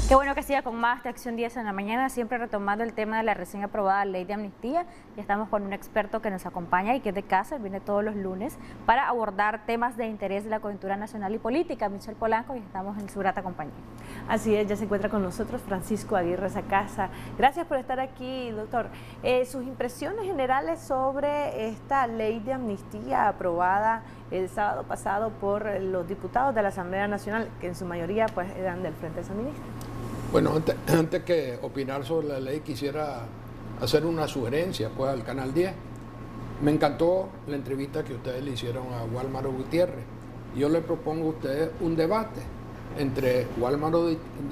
Qué bueno que siga con más de Acción 10 en la mañana, siempre retomando el tema de la recién aprobada ley de amnistía. Ya estamos con un experto que nos acompaña y que es de casa, viene todos los lunes para abordar temas de interés de la coyuntura nacional y política. Michelle Polanco, y estamos en su grata compañía. Así es, ya se encuentra con nosotros Francisco Aguirre Sacasa. Gracias por estar aquí, doctor. Sus impresiones generales sobre esta ley de amnistía aprobada el sábado pasado por los diputados de la Asamblea Nacional, que en su mayoría pues eran del Frente Sandinista. Bueno, antes que opinar sobre la ley, quisiera hacer una sugerencia pues, al Canal 10. Me encantó la entrevista que ustedes le hicieron a Wálmaro Gutiérrez. Yo le propongo a ustedes un debate entre Wálmaro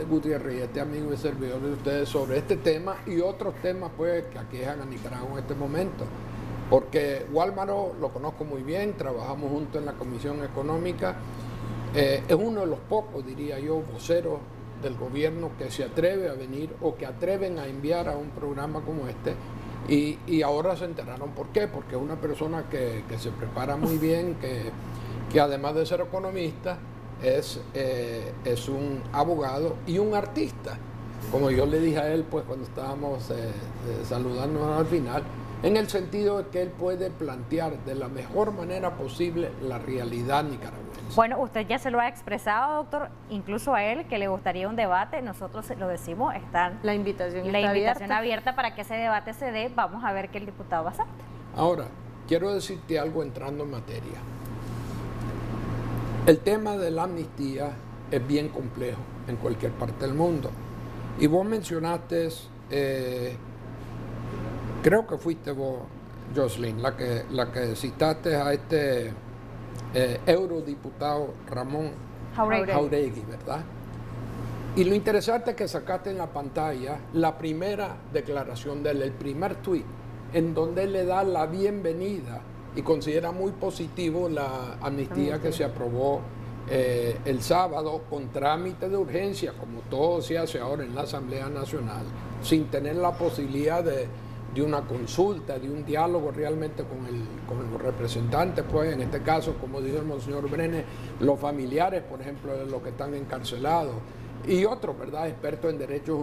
Gutiérrez y este amigo y servidor de ustedes sobre este tema y otros temas pues, que aquejan a Nicaragua en este momento. Porque Wálmaro lo conozco muy bien, trabajamos juntos en la Comisión Económica. Es uno de los pocos, diría yo, voceros del gobierno que se atreve a venir o que atreven a enviar a un programa como este y ahora se enteraron por qué, porque es una persona que se prepara muy bien, que además de ser economista es un abogado y un artista, como yo le dije a él pues cuando estábamos saludándonos al final, en el sentido de que él puede plantear de la mejor manera posible la realidad nicaragüense. Bueno, usted ya se lo ha expresado, doctor, incluso a él, que le gustaría un debate. Nosotros lo decimos, la invitación abierta para que ese debate se dé. Vamos a ver qué el diputado va a hacer. Ahora, quiero decirte algo entrando en materia. El tema de la amnistía es bien complejo en cualquier parte del mundo. Y vos mencionaste, creo que fuiste vos, Jocelyn, la que citaste a este eurodiputado Ramón Jáuregui, ¿verdad? Y lo interesante es que sacaste en la pantalla la primera declaración de él, el primer tuit, en donde él le da la bienvenida y considera muy positivo la amnistía que se aprobó el sábado con trámite de urgencia, como todo se hace ahora en la Asamblea Nacional, sin tener la posibilidad de una consulta, de un diálogo realmente con los representantes, pues en este caso, como dijo el monseñor Brenes, los familiares, por ejemplo, de los que están encarcelados, y otros, ¿verdad?, expertos en derechos,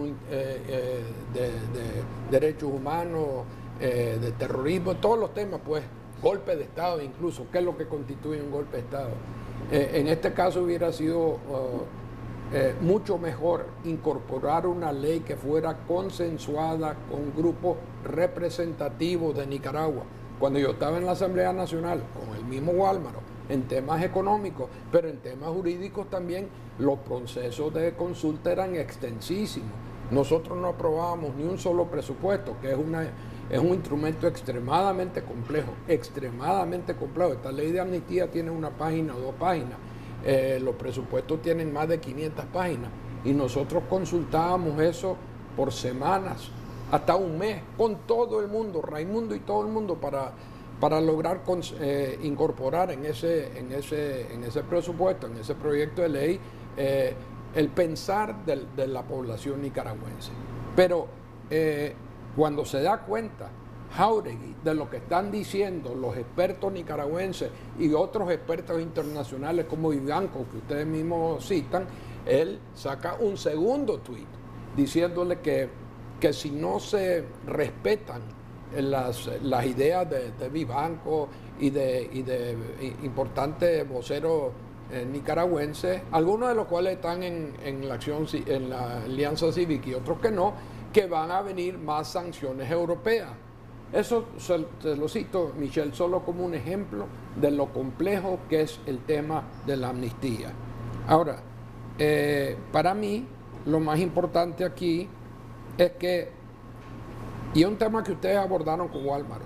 derechos humanos, de terrorismo, todos los temas, pues, golpe de Estado incluso, qué es lo que constituye un golpe de Estado. En este caso hubiera sido mucho mejor incorporar una ley que fuera consensuada con grupos representativos de Nicaragua. Cuando yo estaba en la Asamblea Nacional, con el mismo Wálmaro, en temas económicos, pero en temas jurídicos también, los procesos de consulta eran extensísimos. Nosotros no aprobábamos ni un solo presupuesto, que es un instrumento extremadamente complejo, extremadamente complejo. Esta ley de amnistía tiene una página o dos páginas. Los presupuestos tienen más de 500 páginas y nosotros consultábamos eso por semanas, hasta un mes, con todo el mundo, Raimundo y todo el mundo, para lograr incorporar en ese presupuesto, en ese proyecto de ley, el pensar de la población nicaragüense. Pero cuando se da cuenta Jáuregui de lo que están diciendo los expertos nicaragüenses y otros expertos internacionales como Vivanco, que ustedes mismos citan, él saca un segundo tuit diciéndole que si no se respetan las ideas de Vivanco y de importantes voceros nicaragüenses, algunos de los cuales están en la Alianza Cívica y otros que no, que van a venir más sanciones europeas. Eso te lo cito, Michelle, solo como un ejemplo de lo complejo que es el tema de la amnistía. Ahora, para mí, lo más importante aquí es que, y es un tema que ustedes abordaron con Wálmaro,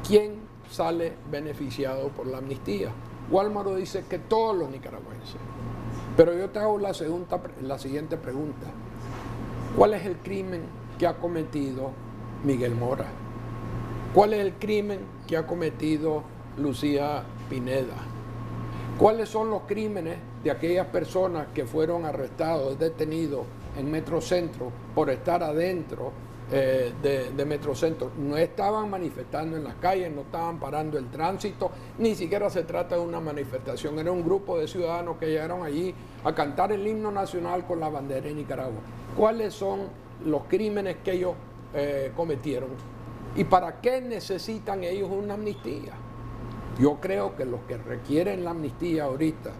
¿quién sale beneficiado por la amnistía? Wálmaro dice que todos los nicaragüenses. Pero yo te hago la siguiente pregunta. ¿Cuál es el crimen que ha cometido Miguel Mora? ¿Cuál es el crimen que ha cometido Lucía Pineda? ¿Cuáles son los crímenes de aquellas personas que fueron arrestados, detenidos en Metrocentro por estar adentro de Metrocentro. No estaban manifestando en las calles, no estaban parando el tránsito, ni siquiera se trata de una manifestación, era un grupo de ciudadanos que llegaron allí a cantar el himno nacional con la bandera de Nicaragua. ¿Cuáles son los crímenes que ellos cometieron? ¿Y para qué necesitan ellos una amnistía? Yo creo que los que requieren la amnistía ahorita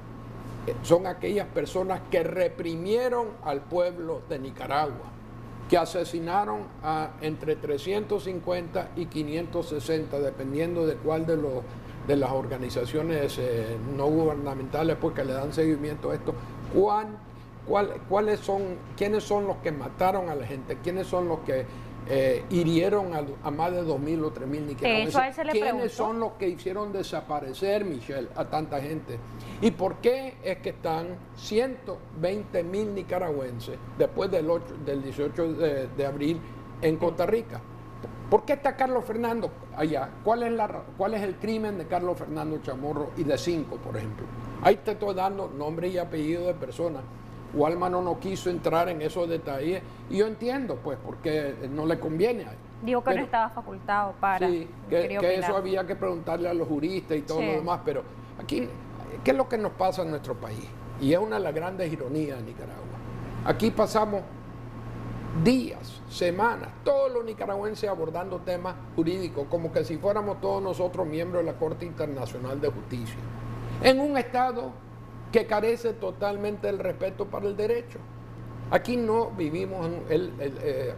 son aquellas personas que reprimieron al pueblo de Nicaragua, que asesinaron a entre 350 y 560, dependiendo de cuál de las organizaciones no gubernamentales pues, que le dan seguimiento a esto, quiénes son los que mataron a la gente, quiénes son los que hirieron a más de 2.000 o 3.000 nicaragüenses, quiénes son los que hicieron desaparecer, Michelle, a tanta gente, y por qué es que están 120.000 nicaragüenses después del 18 de abril en Costa Rica. ¿Por qué está Carlos Fernando allá? ¿Cuál es el crimen de Carlos Fernando Chamorro y de 5, por ejemplo? Ahí te estoy dando nombre y apellido de personas. Walmart no quiso entrar en esos detalles y yo entiendo, pues, porque no le conviene a él. Dijo que no estaba facultado para... Sí, que eso había que preguntarle a los juristas y todo lo demás, pero aquí, ¿qué es lo que nos pasa en nuestro país? Y es una de las grandes ironías de Nicaragua. Aquí pasamos días, semanas, todos los nicaragüenses abordando temas jurídicos, como que si fuéramos todos nosotros miembros de la Corte Internacional de Justicia, en un estado que carece totalmente del respeto para el derecho. Aquí no vivimos,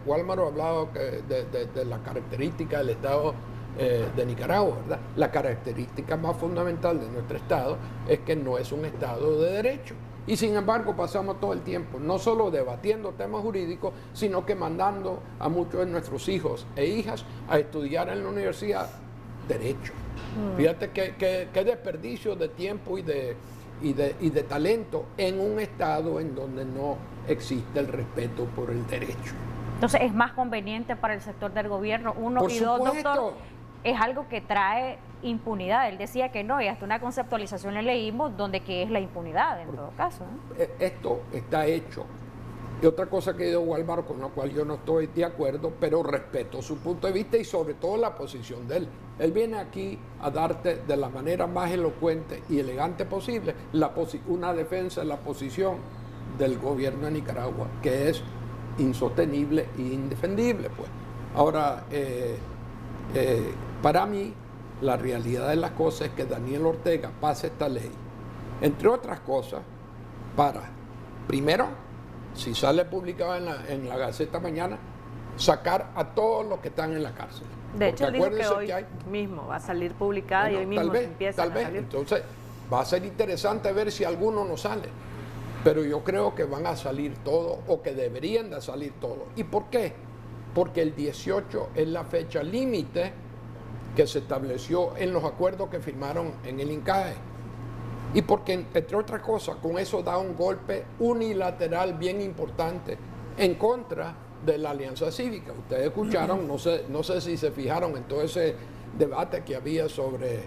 Walmart ha hablado de la característica del Estado de Nicaragua, ¿verdad? La característica más fundamental de nuestro Estado es que no es un Estado de derecho. Y sin embargo pasamos todo el tiempo, no solo debatiendo temas jurídicos, sino que mandando a muchos de nuestros hijos e hijas a estudiar en la universidad derecho. Fíjate qué desperdicio de tiempo y de talento en un estado en donde no existe el respeto por el derecho. Entonces es más conveniente para el sector del gobierno, uno por y supuesto. dos, doctor, es algo que trae impunidad. Él decía que no, y hasta una conceptualización le leímos donde que es la impunidad en todo caso, ¿no? Esto está hecho. Y otra cosa que dijo Walmart, con la cual yo no estoy de acuerdo, pero respeto su punto de vista y sobre todo la posición de él. Él viene aquí a darte de la manera más elocuente y elegante posible una defensa de la posición del gobierno de Nicaragua, que es insostenible e indefendible, pues. Ahora, para mí, la realidad de las cosas es que Daniel Ortega pase esta ley, entre otras cosas, para, primero, si sale publicado en la Gaceta mañana, sacar a todos los que están en la cárcel. De hecho, dijo que hoy mismo va a salir publicada, bueno, y hoy mismo empieza a salir. Entonces, va a ser interesante ver si alguno no sale. Pero yo creo que van a salir todos, o que deberían de salir todos. ¿Y por qué? Porque el 18 es la fecha límite que se estableció en los acuerdos que firmaron en el INCAE. Y porque, entre otras cosas, con eso da un golpe unilateral bien importante en contra de la Alianza Cívica. Ustedes escucharon, no sé si se fijaron en todo ese debate que había sobre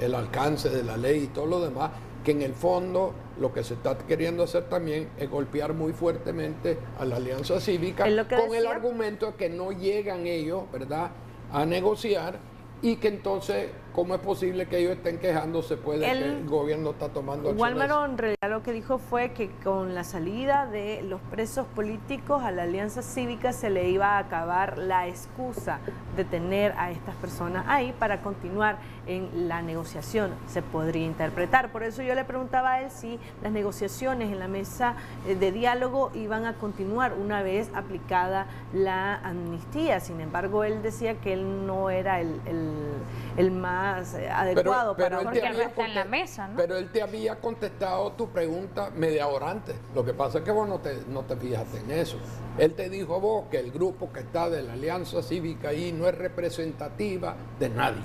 el alcance de la ley y todo lo demás, que en el fondo lo que se está queriendo hacer también es golpear muy fuertemente a la Alianza Cívica con el argumento de que no llegan ellos, ¿verdad?, a negociar, y que entonces, ¿cómo es posible que ellos estén quejándose pues, de que el gobierno está tomando acciones? Walmart en realidad lo que dijo fue que con la salida de los presos políticos a la Alianza Cívica se le iba a acabar la excusa de tener a estas personas ahí para continuar en la negociación, se podría interpretar. Por eso yo le preguntaba a él si las negociaciones en la mesa de diálogo iban a continuar una vez aplicada la amnistía. Sin embargo, él decía que él no era el más adecuado porque él no está en la mesa, ¿no? Pero él te había contestado tu pregunta media hora antes. Lo que pasa es que vos no te fijaste en eso. Él te dijo a vos que el grupo que está de la Alianza Cívica ahí no es representativa de nadie.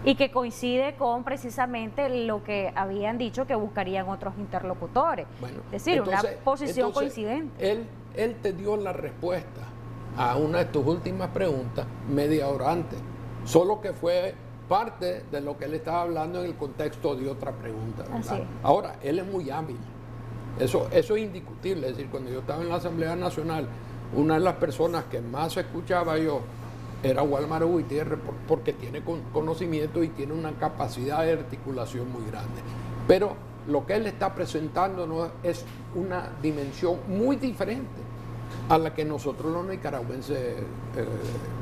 Y que coincide con precisamente lo que habían dicho que buscarían otros interlocutores. Bueno, es decir, entonces, una posición coincidente. Él te dio la respuesta a una de tus últimas preguntas media hora antes. Solo que fue parte de lo que él estaba hablando en el contexto de otra pregunta, ¿verdad? Ahora, él es muy hábil. Eso es indiscutible. Es decir, cuando yo estaba en la Asamblea Nacional una de las personas que más escuchaba yo era Wálmaro Gutiérrez, porque tiene conocimiento y tiene una capacidad de articulación muy grande. Pero lo que él está presentando es una dimensión muy diferente a la que nosotros los nicaragüenses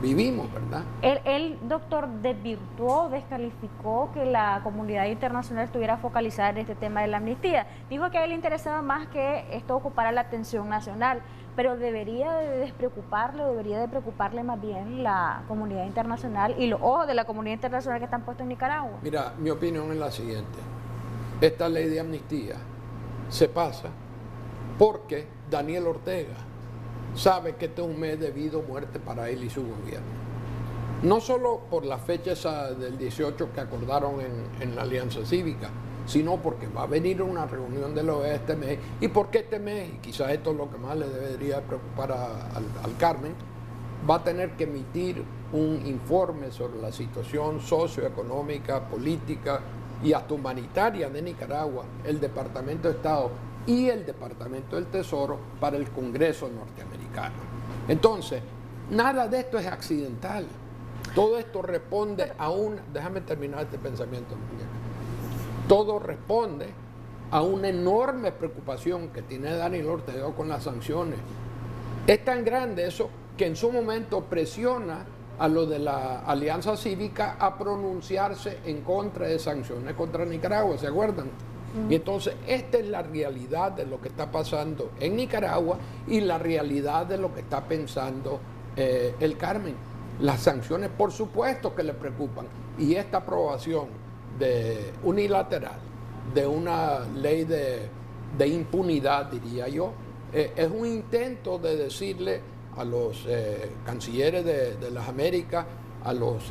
vivimos, ¿verdad? Él, doctor, desvirtuó, descalificó que la comunidad internacional estuviera focalizada en este tema de la amnistía. Dijo que a él le interesaba más que esto ocupara la atención nacional, pero debería de despreocuparle, o debería de preocuparle más bien la comunidad internacional y los ojos de la comunidad internacional que están puestos en Nicaragua. Mira, mi opinión es la siguiente. Esta ley de amnistía se pasa porque Daniel Ortega sabe que este es un mes de vida o muerte para él y su gobierno. No solo por la fecha esa del 18 que acordaron en la Alianza Cívica, sino porque va a venir una reunión de la OEA este mes, y porque este mes, y quizás esto es lo que más le debería preocupar al Carmen, va a tener que emitir un informe sobre la situación socioeconómica, política y hasta humanitaria de Nicaragua, el Departamento de Estado y el Departamento del Tesoro para el Congreso norteamericano. Entonces, nada de esto es accidental. Todo esto responde a déjame terminar este pensamiento, todo responde a una enorme preocupación que tiene Daniel Ortega con las sanciones. Es tan grande eso que en su momento presiona a lo de la Alianza Cívica a pronunciarse en contra de sanciones contra Nicaragua, ¿se acuerdan? Y entonces esta es la realidad de lo que está pasando en Nicaragua y la realidad de lo que está pensando el Carmen. Las sanciones, por supuesto que le preocupan, y esta aprobación unilateral de una ley de impunidad, diría yo, es un intento de decirle a los cancilleres de las Américas, a los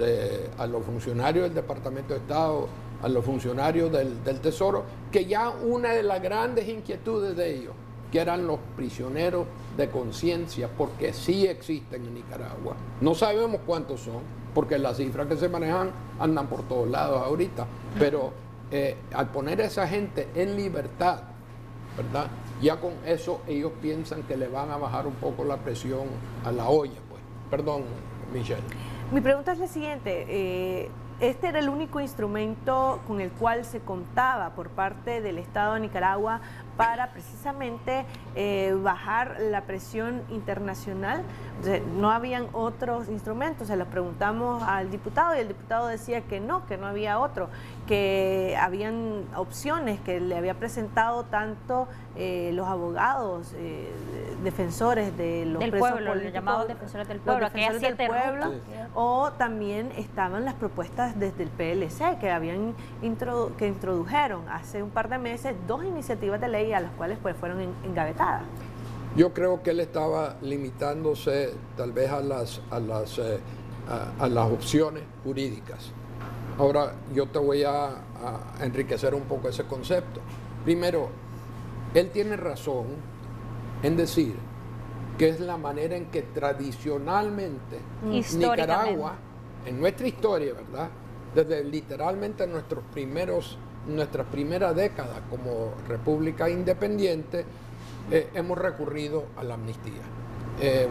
funcionarios del Departamento de Estado, a los funcionarios del Tesoro, que ya una de las grandes inquietudes de ellos, que eran los prisioneros de conciencia, porque sí existen en Nicaragua, no sabemos cuántos son, porque las cifras que se manejan andan por todos lados ahorita, pero al poner a esa gente en libertad, ¿verdad? Ya con eso ellos piensan que le van a bajar un poco la presión a la olla, pues. Perdón, Michelle. Mi pregunta es la siguiente. Este era el único instrumento con el cual se contaba por parte del Estado de Nicaragua para precisamente bajar la presión internacional. O sea, no habían otros instrumentos. Se lo preguntamos al diputado y el diputado decía que no había otro, que habían opciones que le había presentado tanto los abogados defensores de los del presos pueblo, políticos, llamados defensores del pueblo, defensores del pueblo, o también estaban las propuestas desde el PLC que introdujeron hace un par de meses 2 iniciativas de ley a las cuales pues fueron engavetadas. Yo creo que él estaba limitándose tal vez a las opciones jurídicas. Ahora yo te voy a enriquecer un poco ese concepto. Primero, él tiene razón en decir que es la manera en que tradicionalmente Nicaragua, en nuestra historia, ¿verdad? Desde literalmente nuestras primeras décadas como república independiente, hemos recurrido a la amnistía.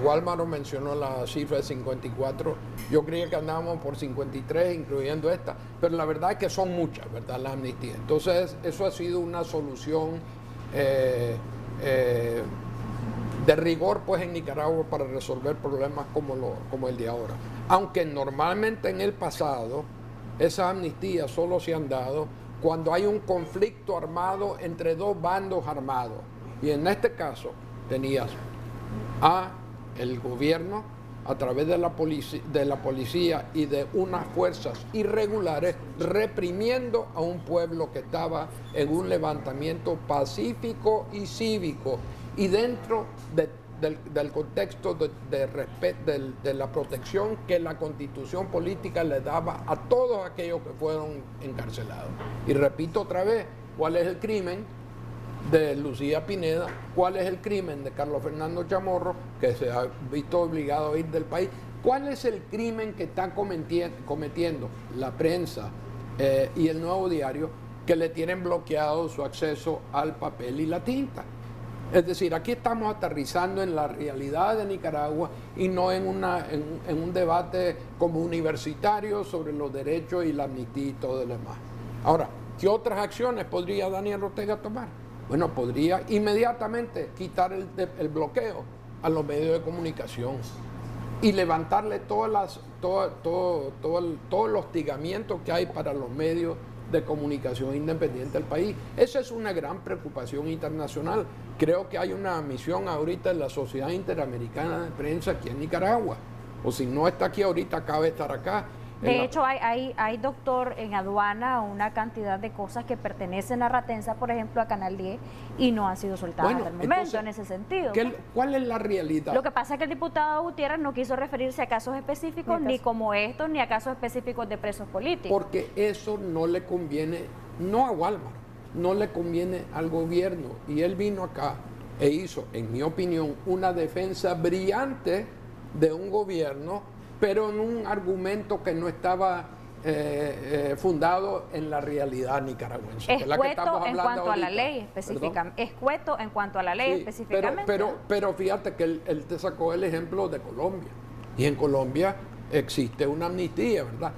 Wálmaro mencionó la cifra de 54, yo creía que andábamos por 53, incluyendo esta, pero la verdad es que son muchas, ¿verdad?, las amnistías. Entonces, eso ha sido una solución de rigor, pues, en Nicaragua para resolver problemas como el de ahora. Aunque normalmente en el pasado, esas amnistías solo se han dado cuando hay un conflicto armado entre dos bandos armados. Y en este caso tenías el gobierno a través de la policía y de unas fuerzas irregulares reprimiendo a un pueblo que estaba en un levantamiento pacífico y cívico, y dentro del contexto de respeto de la protección que la Constitución política le daba a todos aquellos que fueron encarcelados. Y repito otra vez, ¿cuál es el crimen de Lucía Pineda? ¿Cuál es el crimen de Carlos Fernando Chamorro, que se ha visto obligado a ir del país? ¿Cuál es el crimen que están cometiendo la prensa y el Nuevo Diario, que le tienen bloqueado su acceso al papel y la tinta? Es decir, aquí estamos aterrizando en la realidad de Nicaragua y no en un debate como universitario sobre los derechos y la amnistía y todo lo demás. Ahora, ¿qué otras acciones podría Daniel Ortega tomar? Bueno, podría inmediatamente quitar el bloqueo a los medios de comunicación y levantarle todo el hostigamiento que hay para los medios de comunicación independiente del país. Esa es una gran preocupación internacional. Creo que hay una misión ahorita en la Sociedad Interamericana de Prensa aquí en Nicaragua. O si no está aquí ahorita, acaba de estar acá. De hecho, hay, doctor, en aduana una cantidad de cosas que pertenecen a Ratensa, por ejemplo, a Canal 10, y no han sido soltadas hasta el momento, entonces, en ese sentido. ¿Cuál es la realidad? Lo que pasa es que el diputado Gutiérrez no quiso referirse a casos específicos, ni como estos, ni a casos específicos de presos políticos. Porque eso no le conviene, no a Walmart, no le conviene al gobierno. Y él vino acá e hizo, en mi opinión, una defensa brillante de un gobierno, pero en un argumento que no estaba fundado en la realidad nicaragüense. Escueto en cuanto a la ley específicamente. Escueto en cuanto a la ley específicamente. Pero fíjate que él te sacó el ejemplo de Colombia. Y en Colombia existe una amnistía, ¿verdad?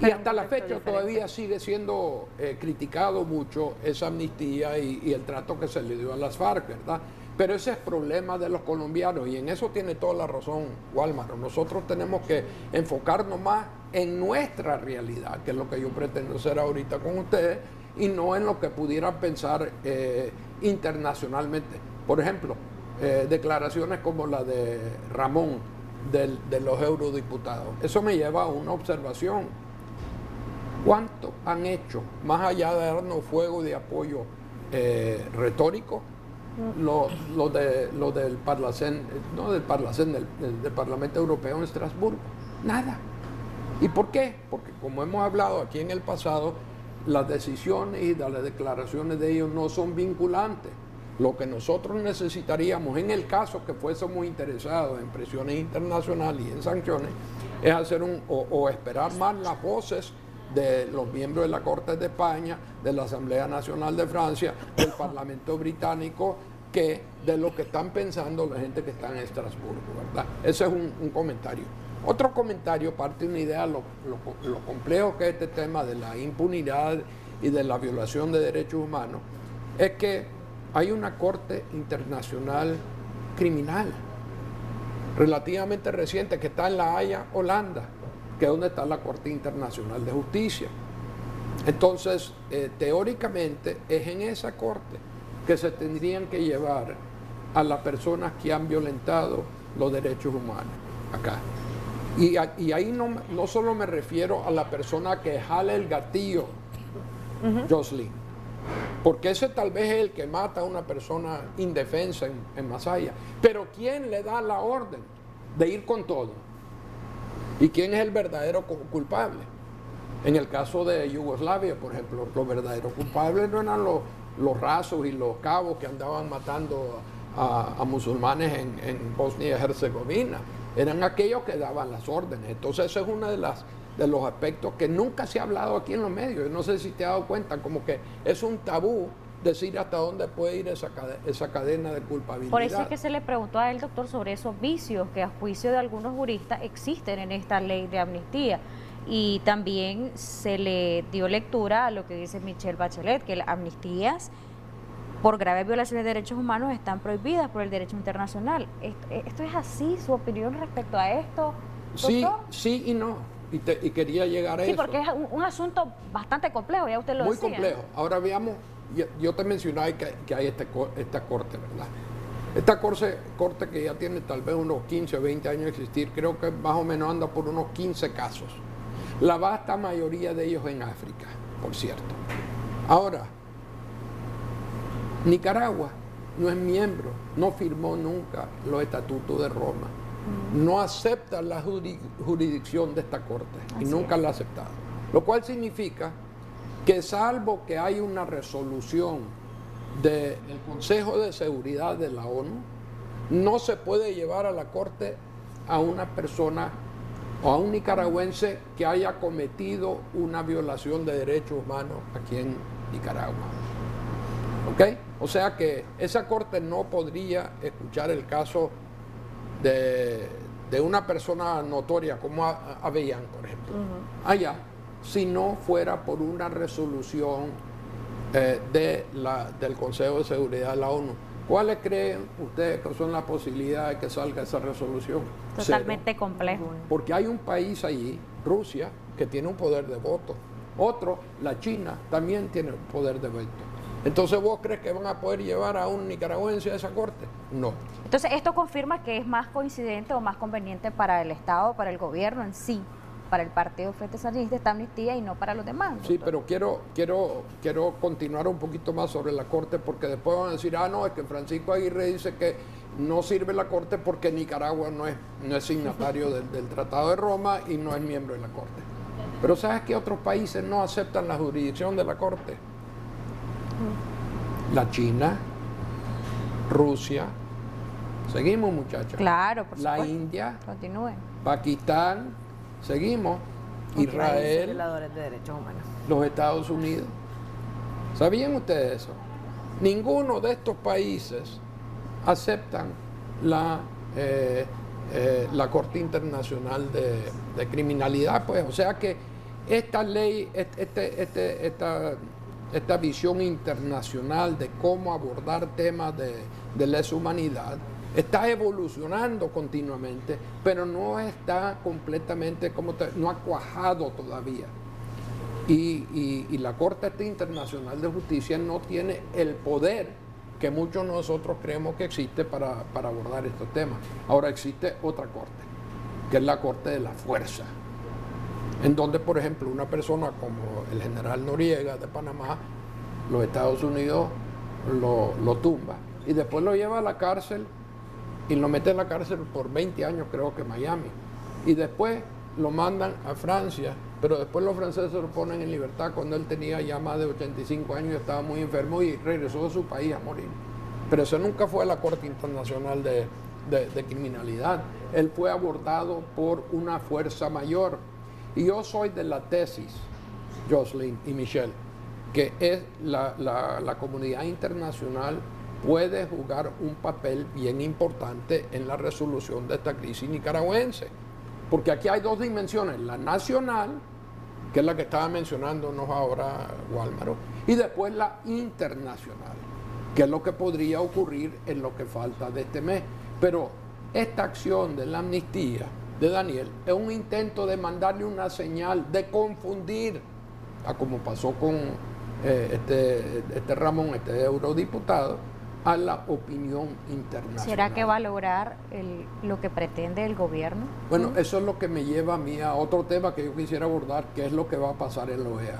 Y hasta la fecha todavía sigue siendo criticado mucho esa amnistía y el trato que se le dio a las FARC, ¿verdad? Pero ese es problema de los colombianos y en eso tiene toda la razón Walmart. Nosotros tenemos que enfocarnos más en nuestra realidad, que es lo que yo pretendo hacer ahorita con ustedes, y no en lo que pudieran pensar internacionalmente. Por ejemplo, declaraciones como la de Ramón de los eurodiputados. Eso me lleva a una observación. ¿Cuánto han hecho, más allá de darnos fuego de apoyo retórico, lo del Parlacén, no del Parlacén, del Parlamento Europeo en Estrasburgo? Nada. ¿Y por qué? Porque como hemos hablado aquí en el pasado, las decisiones y las declaraciones de ellos no son vinculantes. Lo que nosotros necesitaríamos, en el caso que fuésemos interesados en presiones internacionales y en sanciones, es hacer o esperar más las voces de los miembros de la Corte de España, de la Asamblea Nacional de Francia, del Parlamento Británico, que de lo que están pensando la gente que está en Estrasburgo, ¿verdad? Ese es un comentario. Otro comentario parte de una idea lo complejo que es este tema de la impunidad y de la violación de derechos humanos, es que hay una Corte Internacional Criminal relativamente reciente que está en La Haya, Holanda, que es donde está la Corte Internacional de Justicia. Entonces, teóricamente, es en esa corte que se tendrían que llevar a las personas que han violentado los derechos humanos acá. Y ahí no solo me refiero a la persona que jale el gatillo, Jocelyn, porque ese tal vez es el que mata a una persona indefensa en Masaya, pero ¿quién le da la orden de ir con todo? ¿Y quién es el verdadero culpable? En el caso de Yugoslavia, por ejemplo, los verdaderos culpables no eran los rasos y los cabos que andaban matando a musulmanes en Bosnia y Herzegovina, eran aquellos que daban las órdenes. Entonces ese es uno de los aspectos que nunca se ha hablado aquí en los medios. Yo no sé si te has dado cuenta, como que es un tabú decir hasta dónde puede ir esa cadena de culpabilidad. Por eso es que se le preguntó a él, doctor, sobre esos vicios que a juicio de algunos juristas existen en esta ley de amnistía. Y también se le dio lectura a lo que dice Michelle Bachelet, que las amnistías por graves violaciones de derechos humanos están prohibidas por el derecho internacional. ¿Esto es así? ¿Su opinión respecto a esto, doctor? Sí y no. Y quería llegar a eso. Sí, porque es un asunto bastante complejo, ya usted lo decía. Muy complejo. Ahora veamos, yo te mencionaba que hay esta corte, ¿verdad? Esta corte que ya tiene tal vez unos 15 o 20 años de existir, creo que más o menos anda por unos 15 casos. La vasta mayoría de ellos en África, por cierto. Ahora, Nicaragua no es miembro, no firmó nunca los estatutos de Roma, no acepta la jurisdicción de esta corte y nunca la ha aceptado. Lo cual significa que salvo que hay una resolución del Consejo de Seguridad de la ONU, no se puede llevar a la corte a una persona o a un nicaragüense que haya cometido una violación de derechos humanos aquí en Nicaragua. ¿Ok? O sea que esa corte no podría escuchar el caso de una persona notoria como Avellán, por ejemplo, allá, si no fuera por una resolución del Consejo de Seguridad de la ONU. ¿Cuáles creen ustedes que son las posibilidades de que salga esa resolución? Totalmente Cero. complejo. Porque hay un país allí, Rusia, que tiene un poder de voto. Otro, la China, también tiene un poder de veto. Entonces, ¿vos crees que van a poder llevar a un nicaragüense a esa corte? No. Entonces, esto confirma que es más coincidente o más conveniente para el Estado, para el gobierno en sí, para el Partido Frente Sandinista esta amnistía y no para los demás. Sí, pero quiero continuar un poquito más sobre la corte, porque después van a decir, no, es que Francisco Aguirre dice que no sirve la corte porque Nicaragua no es signatario del Tratado de Roma y no es miembro de la corte. Pero ¿sabes qué otros países no aceptan la jurisdicción de la corte? La China, Rusia, seguimos, muchachos. Claro, por la supuesto. India, Continúen. Pakistán, seguimos, Israel, Violadores de derechos humanos. los Estados Unidos. ¿Sabían ustedes eso? Ninguno de estos países aceptan la Corte Internacional de Criminalidad, pues. O sea que esta ley, esta visión internacional de cómo abordar temas de lesa humanidad está evolucionando continuamente, pero no está completamente, no ha cuajado todavía. Y la Corte Internacional de Justicia no tiene el poder que muchos de nosotros creemos que existe para abordar estos temas. Ahora existe otra corte, que es la Corte de la Fuerza, en donde, por ejemplo, una persona como el general Noriega de Panamá, los Estados Unidos lo tumba y después lo lleva a la cárcel y lo mete en la cárcel por 20 años, creo que en Miami, y después lo mandan a Francia, pero después los franceses lo ponen en libertad cuando él tenía ya más de 85 años y estaba muy enfermo y regresó a su país a morir. Pero eso nunca fue a la Corte Internacional de Criminalidad. Él fue abordado por una fuerza mayor. Y yo soy de la tesis, Jocelyn y Michelle, que es la comunidad internacional puede jugar un papel bien importante en la resolución de esta crisis nicaragüense. Porque aquí hay dos dimensiones, la nacional, que es la que estaba mencionándonos ahora Guálmaro, y después la internacional, que es lo que podría ocurrir en lo que falta de este mes. Pero esta acción de la amnistía de Daniel es un intento de mandarle una señal, de confundir, como pasó con Ramón, este eurodiputado, a la opinión internacional. ¿Será que va a lograr lo que pretende el gobierno? Bueno, eso es lo que me lleva a mí a otro tema que yo quisiera abordar, que es lo que va a pasar en la OEA.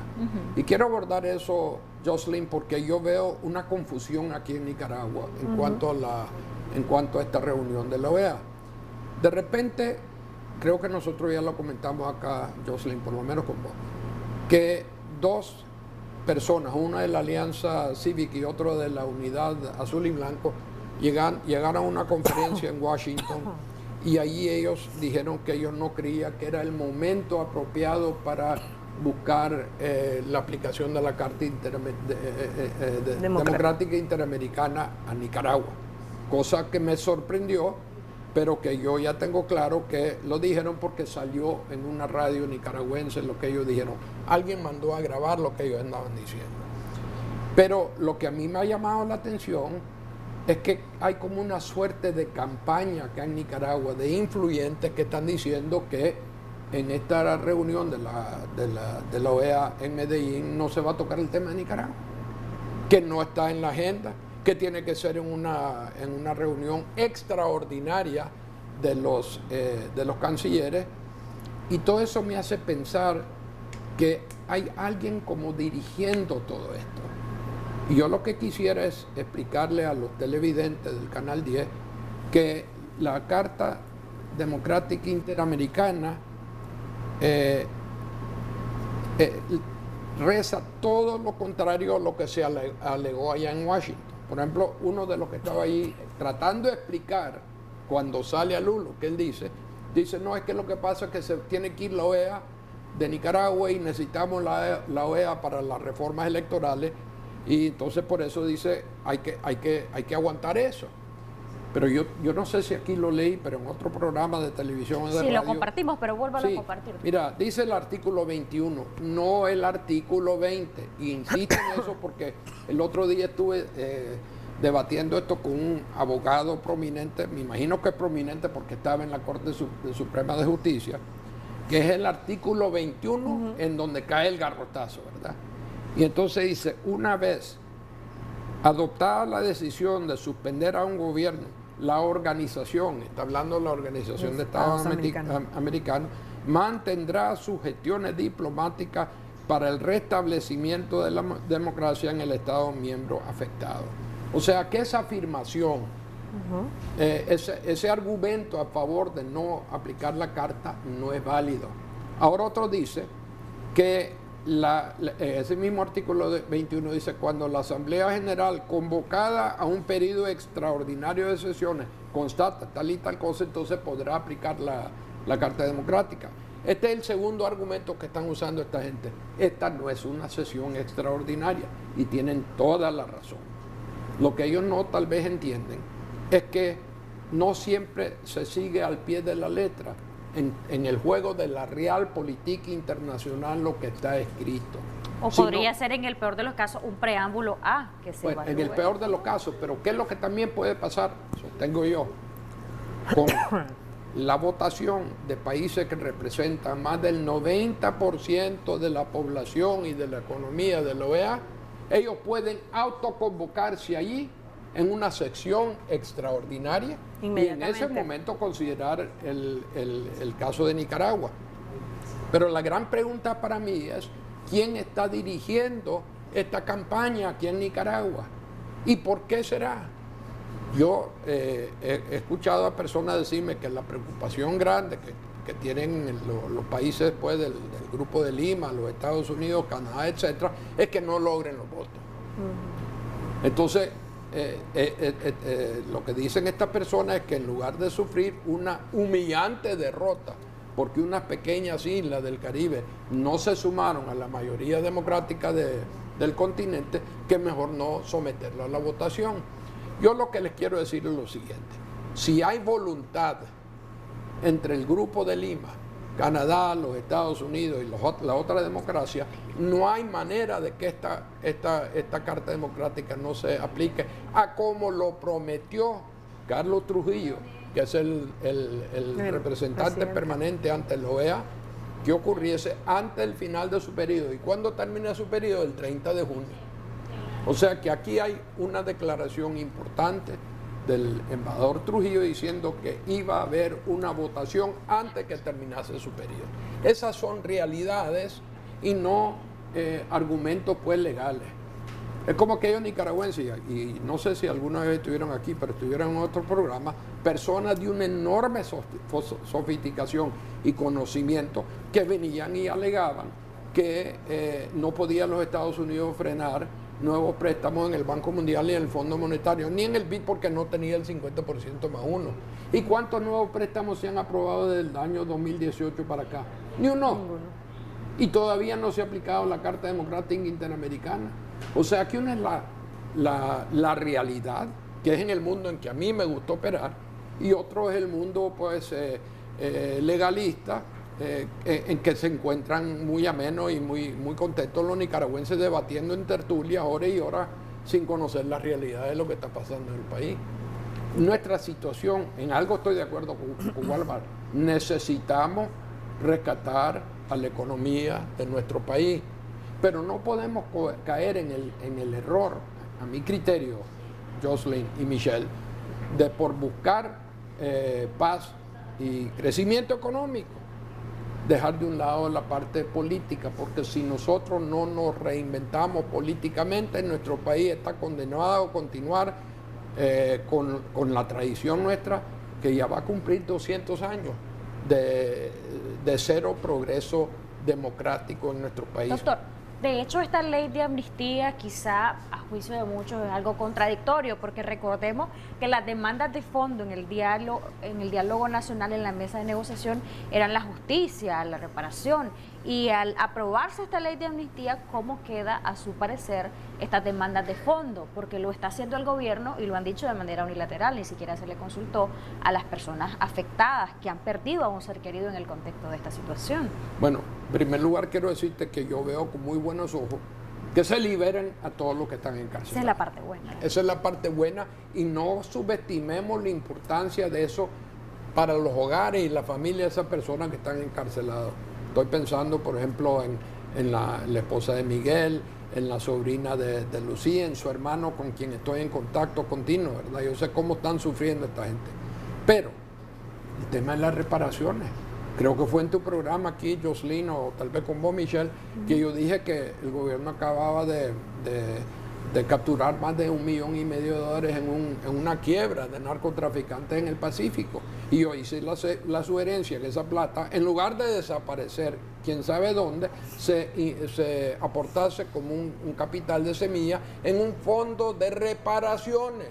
Y quiero abordar eso, Jocelyn, porque yo veo una confusión aquí en Nicaragua en cuanto a esta reunión de la OEA. De repente, creo que nosotros ya lo comentamos acá, Jocelyn, por lo menos con vos, que dos personas, una de la Alianza Cívica y otro de la Unidad Azul y Blanco, llegaron a una conferencia en Washington y allí ellos dijeron que ellos no creían que era el momento apropiado para buscar la aplicación de la Carta Democrática Interamericana a Nicaragua, cosa que me sorprendió, pero que yo ya tengo claro que lo dijeron porque salió en una radio nicaragüense lo que ellos dijeron. Alguien mandó a grabar lo que ellos andaban diciendo. Pero lo que a mí me ha llamado la atención es que hay como una suerte de campaña acá en Nicaragua de influyentes que están diciendo que en esta reunión de la OEA en Medellín no se va a tocar el tema de Nicaragua, que no está en la agenda, que tiene que ser en una reunión extraordinaria de los cancilleres, y todo eso me hace pensar que hay alguien como dirigiendo todo esto. Y yo lo que quisiera es explicarle a los televidentes del Canal 10 que la Carta Democrática Interamericana reza todo lo contrario a lo que se alegó allá en Washington. Por ejemplo, uno de los que estaba ahí tratando de explicar cuando sale a Lulo, que él dice, no, es que lo que pasa es que se tiene que ir la OEA de Nicaragua y necesitamos la OEA para las reformas electorales, Y entonces por eso dice, hay que aguantar eso. Pero yo no sé si aquí lo leí, pero en otro programa de televisión o de radio. Sí, lo compartimos, pero vuélvalo Sí, a compartir. Mira, dice el artículo 21, no el artículo 20. Y insisto en eso porque el otro día estuve debatiendo esto con un abogado prominente, me imagino que es prominente porque estaba en la Corte Suprema de Justicia, que es el artículo 21 en donde cae el garrotazo, ¿verdad? Y entonces dice, una vez adoptada la decisión de suspender a un gobierno, la organización, está hablando de la Organización de Estados Americanos, mantendrá sus gestiones diplomáticas para el restablecimiento de la democracia en el Estado miembro afectado. O sea que esa afirmación, ese argumento a favor de no aplicar la carta no es válido. Ahora otro dice que ese mismo artículo 21 dice, cuando la Asamblea General convocada a un periodo extraordinario de sesiones constata tal y tal cosa, entonces podrá aplicar la Carta Democrática. Este es el segundo argumento que están usando esta gente. Esta no es una sesión extraordinaria y tienen toda la razón. Lo que ellos no tal vez entienden es que no siempre se sigue al pie de la letra en el juego de la realpolitik internacional lo que está escrito. O podría ser en el peor de los casos un preámbulo A que se evalúe. En el peor de los casos, pero ¿qué es lo que también puede pasar? Sostengo yo, con la votación de países que representan más del 90% de la población y de la economía de la OEA, ellos pueden autoconvocarse allí en una sección extraordinaria y en ese momento considerar el caso de Nicaragua. Pero la gran pregunta para mí es, ¿quién está dirigiendo esta campaña aquí en Nicaragua? ¿Y por qué será? Yo he escuchado a personas decirme que la preocupación grande que tienen los países después del Grupo de Lima, los Estados Unidos, Canadá, etcétera, es que no logren los votos. Entonces, lo que dicen estas personas es que en lugar de sufrir una humillante derrota, porque unas pequeñas islas del Caribe no se sumaron a la mayoría democrática del continente, que mejor no someterlo a la votación. Yo lo que les quiero decir es lo siguiente: si hay voluntad entre el Grupo de Lima, Canadá, los Estados Unidos y la otra democracia, no hay manera de que esta Carta Democrática no se aplique a como lo prometió Carlos Trujillo, que es el representante permanente ante la OEA, que ocurriese antes del final de su periodo. ¿Y cuándo termina su periodo? El 30 de junio. O sea que aquí hay una declaración importante del embajador Trujillo diciendo que iba a haber una votación antes que terminase su periodo. Esas son realidades y no argumentos pues legales. Es como aquellos nicaragüenses, y no sé si alguna vez estuvieron aquí, pero estuvieron en otro programa, personas de una enorme sofisticación y conocimiento que venían y alegaban que no podían los Estados Unidos frenar nuevos préstamos en el Banco Mundial y en el Fondo Monetario, ni en el BID porque no tenía el 50% más uno. ¿Y cuántos nuevos préstamos se han aprobado desde el año 2018 para acá? Ni uno. Ninguno. Y todavía no se ha aplicado la Carta Democrática Interamericana. O sea, aquí una es la realidad, que es en el mundo en que a mí me gusta operar, y otro es el mundo pues legalista, en que se encuentran muy amenos y muy contentos los nicaragüenses debatiendo en tertulias horas y horas sin conocer la realidad de lo que está pasando en el país. Nuestra situación, en algo estoy de acuerdo con Walmart, necesitamos rescatar a la economía de nuestro país, pero no podemos caer en el error, a mi criterio, Jocelyn y Michelle, de por buscar paz y crecimiento económico, dejar de un lado la parte política, porque si nosotros no nos reinventamos políticamente, nuestro país está condenado a continuar con la tradición nuestra, que ya va a cumplir 200 años de cero progreso democrático en nuestro país. Doctor, de hecho esta ley de amnistía quizá a juicio de muchos es algo contradictorio, porque recordemos que las demandas de fondo en el diálogo nacional, en la mesa de negociación, eran la justicia, la reparación, y al aprobarse esta ley de amnistía, ¿cómo queda a su parecer estas demandas de fondo? Porque lo está haciendo el gobierno y lo han dicho de manera unilateral, ni siquiera se le consultó a las personas afectadas que han perdido a un ser querido en el contexto de esta situación. Bueno, en primer lugar quiero decirte que yo veo con muy buenos ojos que se liberen a todos los que están en cárcel. Esa es la parte buena. Esa es la parte buena, y no subestimemos la importancia de eso para los hogares y la familia de esas personas que están encarceladas. Estoy pensando, por ejemplo, en la esposa de Miguel, en la sobrina de Lucía, en su hermano con quien estoy en contacto continuo, ¿verdad? Yo sé cómo están sufriendo esta gente. Pero el tema de las reparaciones. Creo que fue en tu programa aquí, Jocelyn, o tal vez con vos, Michelle, que yo dije que el gobierno acababa de capturar más de $1,5 millones en una quiebra de narcotraficantes en el Pacífico. Y yo hice la sugerencia que esa plata, en lugar de desaparecer, quién sabe dónde, se aportase como un capital de semilla en un fondo de reparaciones.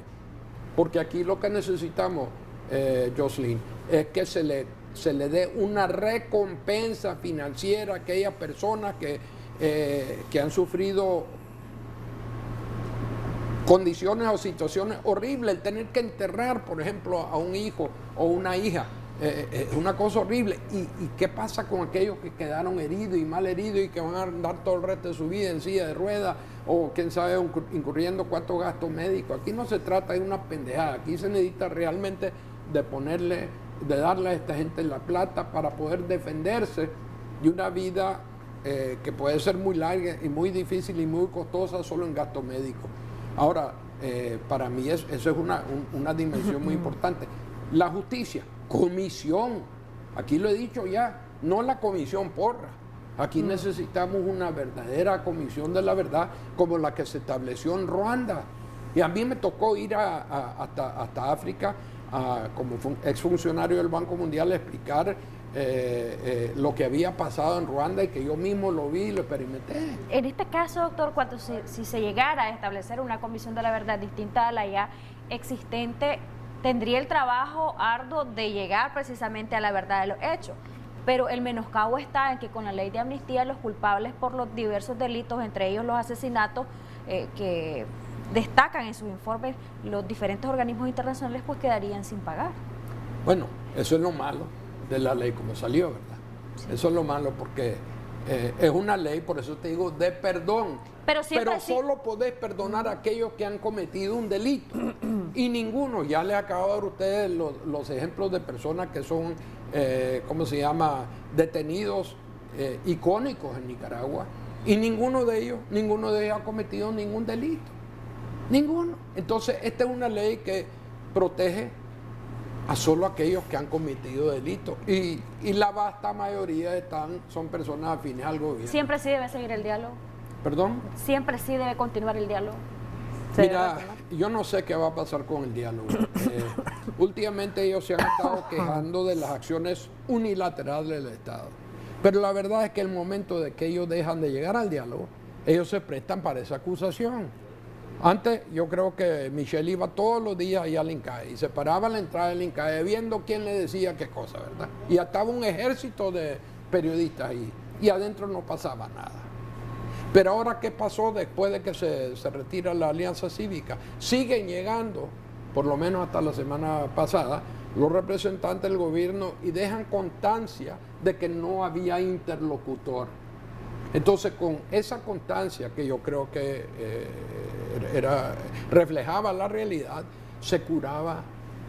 Porque aquí lo que necesitamos, Jocelyn, es que se le dé una recompensa financiera a aquellas personas que han sufrido condiciones o situaciones horribles. El tener que enterrar, por ejemplo, a un hijo o una hija, es una cosa horrible. ¿Y qué pasa con aquellos que quedaron heridos y mal heridos y que van a andar todo el resto de su vida en silla de ruedas o quién sabe incurriendo cuántos gastos médicos? Aquí no se trata de una pendejada, aquí se necesita realmente de darle a esta gente la plata para poder defenderse de una vida que puede ser muy larga y muy difícil y muy costosa solo en gasto médico. Ahora, para mí eso es una dimensión muy importante. La justicia, comisión, aquí lo he dicho ya, no la comisión porra. Aquí necesitamos una verdadera comisión de la verdad como la que se estableció en Ruanda. Y a mí me tocó ir hasta África como exfuncionario del Banco Mundial a explicar lo que había pasado en Ruanda y que yo mismo lo vi y lo experimenté. En este caso, doctor, cuando si se llegara a establecer una comisión de la verdad distinta a la ya existente, tendría el trabajo arduo de llegar precisamente a la verdad de los hechos. Pero el menoscabo está en que con la ley de amnistía los culpables por los diversos delitos, entre ellos los asesinatos que destacan en sus informes los diferentes organismos internacionales, pues quedarían sin pagar. Bueno, eso es lo malo de la ley como salió, ¿verdad? Sí. Eso es lo malo porque es una ley, por eso te digo, de perdón. Pero solo podés perdonar a aquellos que han cometido un delito. Y ninguno, ya les acabo de dar a ustedes los ejemplos de personas que son, ¿cómo se llama?, detenidos icónicos en Nicaragua. Y ninguno de ellos ha cometido ningún delito. Ninguno. Entonces, esta es una ley que protege a solo aquellos que han cometido delitos. Y la vasta mayoría son personas afines al gobierno. ¿Siempre sí debe seguir el diálogo? ¿Perdón? ¿Siempre sí debe continuar el diálogo? Mira, yo no sé qué va a pasar con el diálogo. Últimamente ellos se han estado quejando de las acciones unilaterales del Estado. Pero la verdad es que el momento de que ellos dejan de llegar al diálogo, ellos se prestan para esa acusación. Antes yo creo que Michelle iba todos los días ahí al INCAE y se paraba a la entrada del INCAE viendo quién le decía qué cosa, ¿verdad? Y estaba un ejército de periodistas ahí y adentro no pasaba nada. Pero ahora, ¿qué pasó después de que se retira la Alianza Cívica? Siguen llegando, por lo menos hasta la semana pasada, los representantes del gobierno y dejan constancia de que no había interlocutor. Entonces, con esa constancia, que yo creo que reflejaba la realidad, se curaba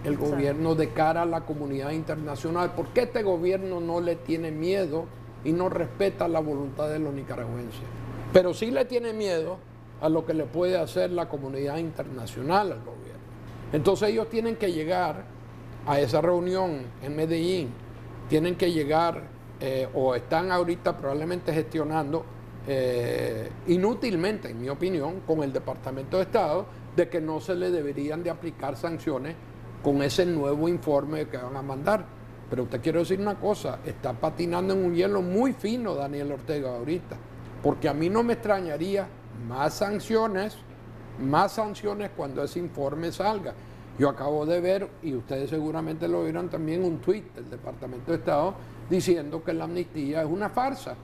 el gobierno de cara a la comunidad internacional. ¿Por qué este gobierno no le tiene miedo y no respeta la voluntad de los nicaragüenses? Pero sí le tiene miedo a lo que le puede hacer la comunidad internacional al gobierno. Entonces ellos tienen que llegar a esa reunión en Medellín, tienen que llegar o están ahorita probablemente gestionando inútilmente, en mi opinión, con el Departamento de Estado, de que no se le deberían de aplicar sanciones con ese nuevo informe que van a mandar. Pero usted quiero decir una cosa, está patinando en un hielo muy fino Daniel Ortega ahorita, porque a mí no me extrañaría más sanciones más sanciones cuando ese informe salga. Yo acabo de ver, y ustedes seguramente lo vieron también, un tuit del Departamento de Estado diciendo que la amnistía es una farsa.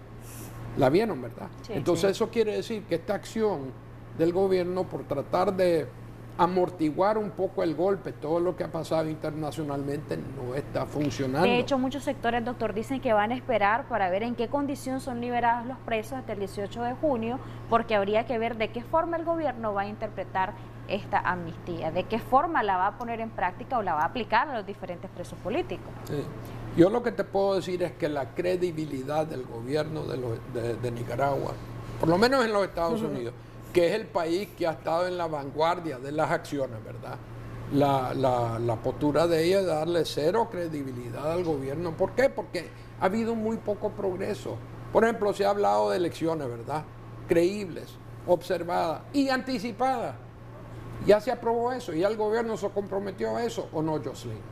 La vieron, ¿verdad? Sí, Entonces sí. eso quiere decir que esta acción del gobierno por tratar de amortiguar un poco el golpe, todo lo que ha pasado internacionalmente no está funcionando. De hecho, muchos sectores, doctor, dicen que van a esperar para ver en qué condición son liberados los presos hasta el 18 de junio, porque habría que ver de qué forma el gobierno va a interpretar esta amnistía, de qué forma la va a poner en práctica o la va a aplicar a los diferentes presos políticos. Sí. Yo lo que te puedo decir es que la credibilidad del gobierno de Nicaragua, por lo menos en los Estados Unidos, que es el país que ha estado en la vanguardia de las acciones, ¿verdad? La postura de ella es darle cero credibilidad al gobierno. ¿Por qué? Porque ha habido muy poco progreso. Por ejemplo, se ha hablado de elecciones, ¿verdad? Creíbles, observadas y anticipadas. Ya se aprobó eso, ya el gobierno se comprometió a eso, ¿o no, Jocelyn?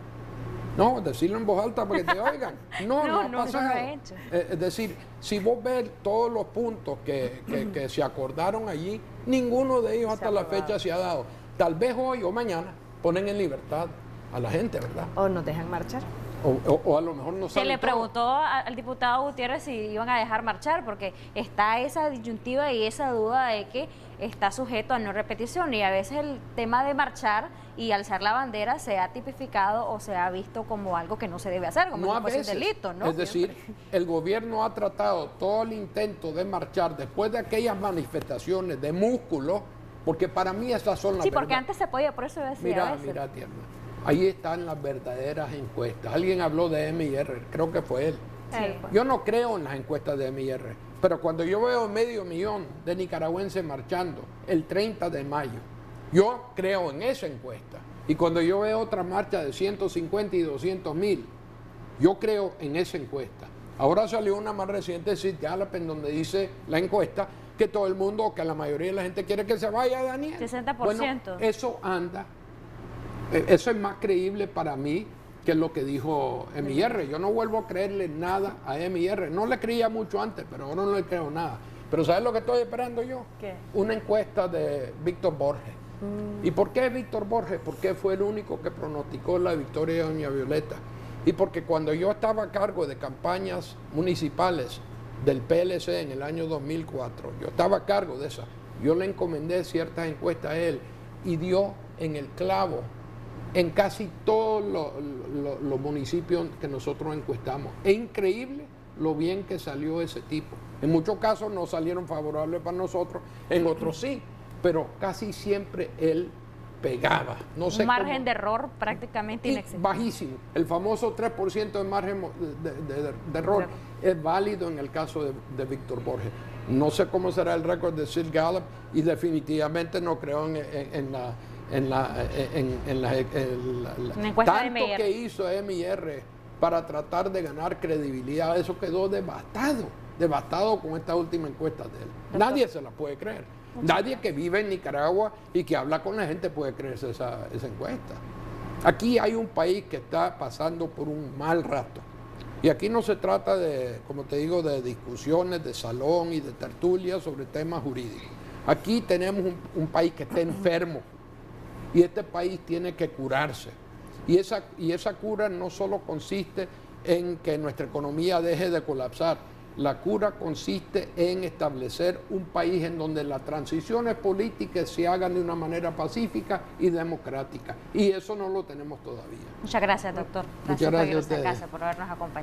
No, decirlo en voz alta para que te oigan. No, no ha pasado. No lo he hecho. Es decir, si vos ves todos los puntos que se acordaron allí, ninguno de ellos hasta la fecha se ha dado. Tal vez hoy o mañana ponen en libertad a la gente, ¿verdad? O nos dejan marchar. O a lo mejor no Se saben le todo. preguntó al diputado Gutiérrez si iban a dejar marchar, porque está esa disyuntiva y esa duda de que está sujeto a no repetición, y a veces el tema de marchar y alzar la bandera se ha tipificado o se ha visto como algo que no se debe hacer, como No si a fuese un veces. delito, ¿no? Es decir, el gobierno ha tratado todo el intento de marchar después de aquellas manifestaciones de músculo, porque para mí esas son las Sí, porque verdades. antes se podía, por eso decía a Mira, veces. mira, tierna. Ahí están las verdaderas encuestas. Alguien habló de MIR, creo que fue él. Sí. Yo no creo en las encuestas de MIR, pero cuando yo veo 500,000 de nicaragüenses marchando el 30 de mayo, yo creo en esa encuesta. Y cuando yo veo otra marcha de 150 y 200,000, yo creo en esa encuesta. Ahora salió una más reciente de Sid Gallup, en donde dice la encuesta que todo el mundo, que la mayoría de la gente quiere que se vaya, Daniel. 60%. Bueno, eso anda. Eso es más creíble para mí que lo que dijo MIR. Yo no vuelvo a creerle nada a MIR. No le creía mucho antes, pero ahora no le creo nada. Pero ¿sabes lo que estoy esperando yo? ¿Qué? Una encuesta de Víctor Borges. ¿Y por qué Víctor Borges? Porque fue el único que pronosticó la victoria de doña Violeta. Y porque cuando yo estaba a cargo de campañas municipales del PLC en el año 2004, yo estaba a cargo de esa. Yo le encomendé ciertas encuestas a él y dio en el clavo en casi todos los municipios que nosotros encuestamos. Es increíble lo bien que salió ese tipo. En muchos casos no salieron favorables para nosotros, en otros sí, pero casi siempre él pegaba. No sé Un margen cómo. de error prácticamente Y inexistente. bajísimo. El famoso 3% de margen de error es válido en el caso de Víctor Borges. No sé cómo será el récord de Sid Gallup y definitivamente no creo en la encuesta de tanto MIR. que hizo MIR para tratar de ganar credibilidad. Eso quedó devastado con esta última encuesta de él. Nadie se la puede creer. Nadie que vive en Nicaragua y que habla con la gente puede creerse esa encuesta. Aquí hay un país que está pasando por un mal rato. Y aquí no se trata de, como te digo, de discusiones de salón y de tertulia sobre temas jurídicos. Aquí tenemos un país que está enfermo y este país tiene que curarse. Y esa cura no solo consiste en que nuestra economía deje de colapsar. La cura consiste en establecer un país en donde las transiciones políticas se hagan de una manera pacífica y democrática. Y eso no lo tenemos todavía. Muchas gracias, doctor. Muchas gracias a por ustedes. casa, por habernos acompañado.